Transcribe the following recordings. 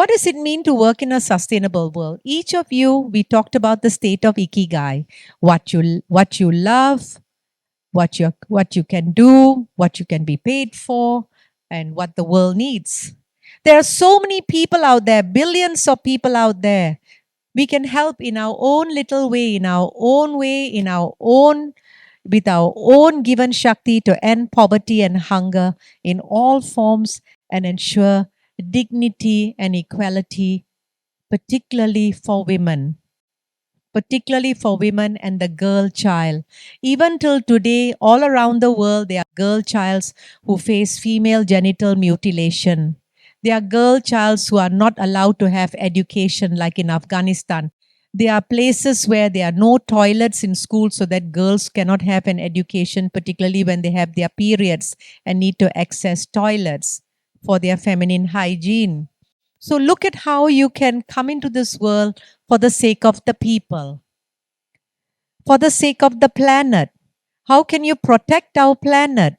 what does it mean to work in a sustainable world? Each of you, we talked about the state of ikigai, what you love, what you can do, what you can be paid for, and what the world needs. There are so many people out there, billions of people out there. We can help in our own little way, in our own way, with our own given Shakti to end poverty and hunger in all forms and ensure dignity and equality, particularly for women. Particularly for women and the girl child. Even till today, all around the world, there are girl childs who face female genital mutilation. There are girl childs who are not allowed to have education, like in Afghanistan. There are places where there are no toilets in school so that girls cannot have an education, particularly when they have their periods and need to access toilets for their feminine hygiene. So look at how you can come into this world for the sake of the people, for the sake of the planet. How can you protect our planet,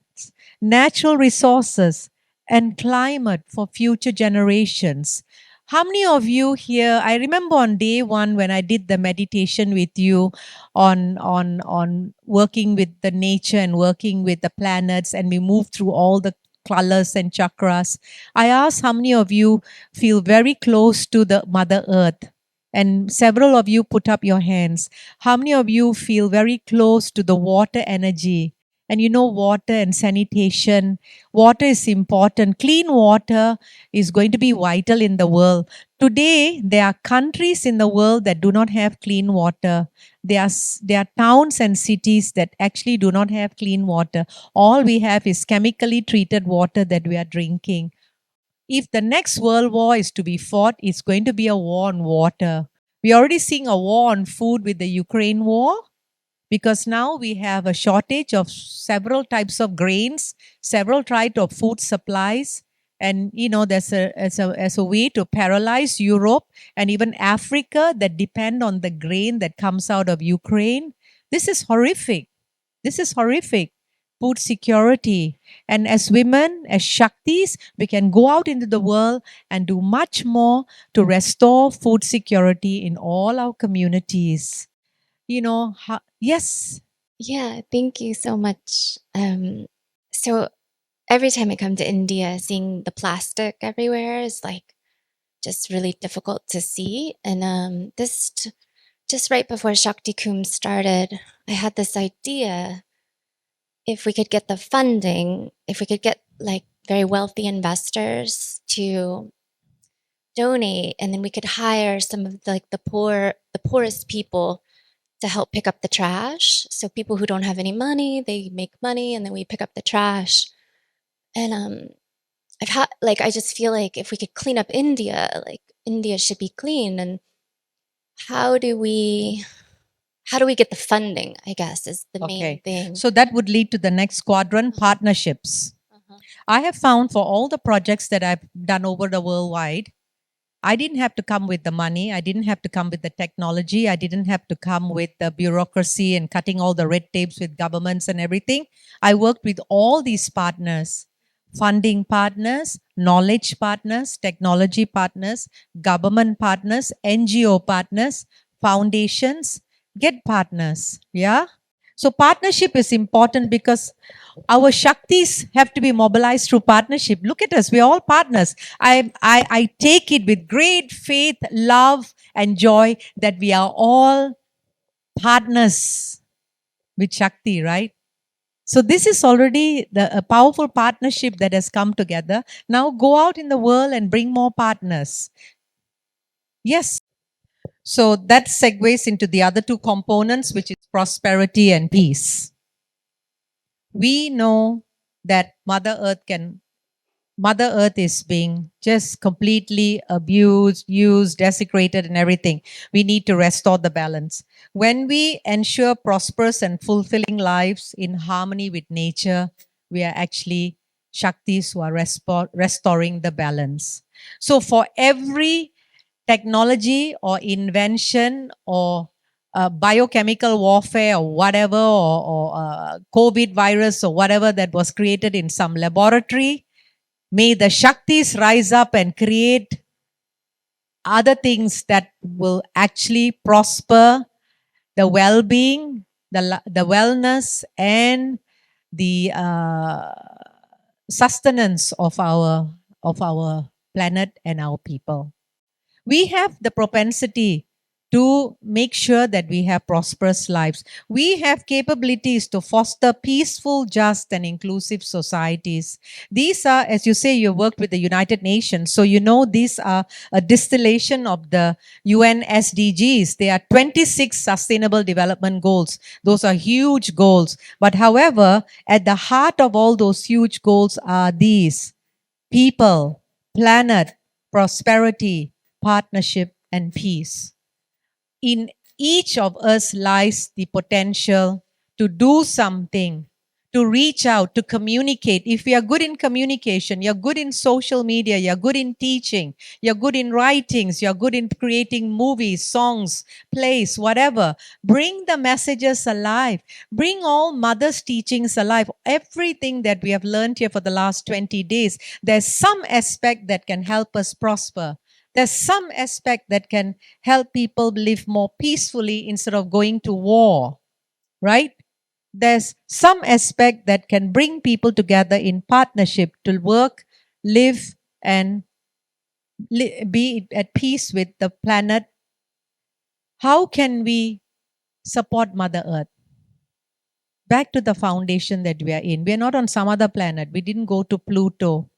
natural resources, and climate for future generations? How many of you here, I remember on day one when I did the meditation with you on working with the nature and working with the planets, and we moved through all the colors and chakras. I asked how many of you feel very close to the Mother Earth? And several of you put up your hands. How many of you feel very close to the water energy? And you know, water and sanitation. Water is important. Clean water is going to be vital in the world. Today, there are countries in the world that do not have clean water. There are towns and cities that actually do not have clean water. All we have is chemically treated water that we are drinking. If the next world war is to be fought, it's going to be a war on water. We're already seeing a war on food with the Ukraine war, because now we have a shortage of several types of grains, several types of food supplies. And, you know, there's as a way to paralyze Europe and even Africa that depend on the grain that comes out of Ukraine. This is horrific. This is horrific. Food security. And as women, as Shaktis, we can go out into the world and do much more to restore food security in all our communities. You know, yes. Yeah, thank you so much. So every time I come to India, seeing the plastic everywhere is like just really difficult to see. And just right before Shakti Kum started, I had this idea: if we could get the funding, if we could get like very wealthy investors to donate, and then we could hire some of the poorest people to help pick up the trash. So people who don't have any money, they make money, and then we pick up the trash. And I just feel like if we could clean up India, like India should be clean. And how do we get the funding, I guess, is the main thing. So that would lead to the next quadrant, partnerships. I have found for all the projects that I've done over the worldwide, I didn't have to come with the money. I didn't have to come with the technology. I didn't have to come with the bureaucracy and cutting all the red tapes with governments and everything. I worked with all these partners, funding partners, knowledge partners, technology partners, government partners, NGO partners, foundations, get partners. Yeah. So partnership is important because our Shaktis have to be mobilized through partnership. Look at us, we're all partners. I take it with great faith, love, and joy that we are all partners with Shakti, right? So this is already a powerful partnership that has come together. Now go out in the world and bring more partners. Yes. So that segues into the other two components, which is prosperity and peace. We know that Mother Earth is being just completely abused, used, desecrated, and everything. We need to restore the balance. When we ensure prosperous and fulfilling lives in harmony with nature, we are actually Shaktis who are restoring the balance. So for every technology or invention or biochemical warfare or whatever, or COVID virus or whatever that was created in some laboratory, may the Shaktis rise up and create other things that will actually prosper the well-being, the wellness, and the sustenance of our planet and our people. We have the propensity to make sure that we have prosperous lives. We have capabilities to foster peaceful, just, and inclusive societies. These are, as you say, you worked with the United Nations, so you know these are a distillation of the UN SDGs. They are 26 Sustainable Development Goals. Those are huge goals. But however, at the heart of all those huge goals are these: people, planet, prosperity, partnership, and peace. In each of us lies the potential to do something, to reach out, to communicate. If we are good in communication, you're good in social media, you're good in teaching, you're good in writings, you're good in creating movies, songs, plays, whatever. Bring the messages alive. Bring all mother's teachings alive. Everything that we have learned here for the last 20 days, there's some aspect that can help us prosper. There's some aspect that can help people live more peacefully instead of going to war, right? There's some aspect that can bring people together in partnership to work, live, and be at peace with the planet. How can we support Mother Earth? Back to the foundation that we are in. We are not on some other planet. We didn't go to Pluto.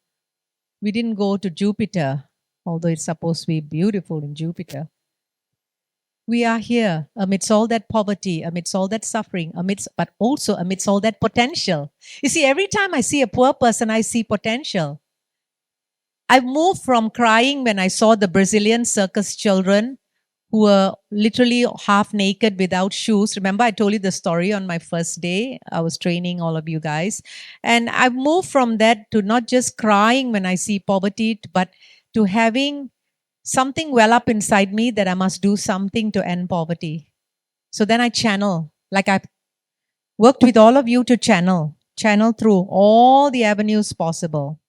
We didn't go to Jupiter, although it's supposed to be beautiful in Jupiter. We are here amidst all that poverty, amidst all that suffering, but also amidst all that potential. You see, every time I see a poor person, I see potential. I've moved from crying when I saw the Brazilian circus children who were literally half naked without shoes. Remember, I told you the story on my first day. I was training all of you guys. And I've moved from that to not just crying when I see poverty, but to having something well up inside me that I must do something to end poverty. So then I channel, like I've worked with all of you to channel through all the avenues possible.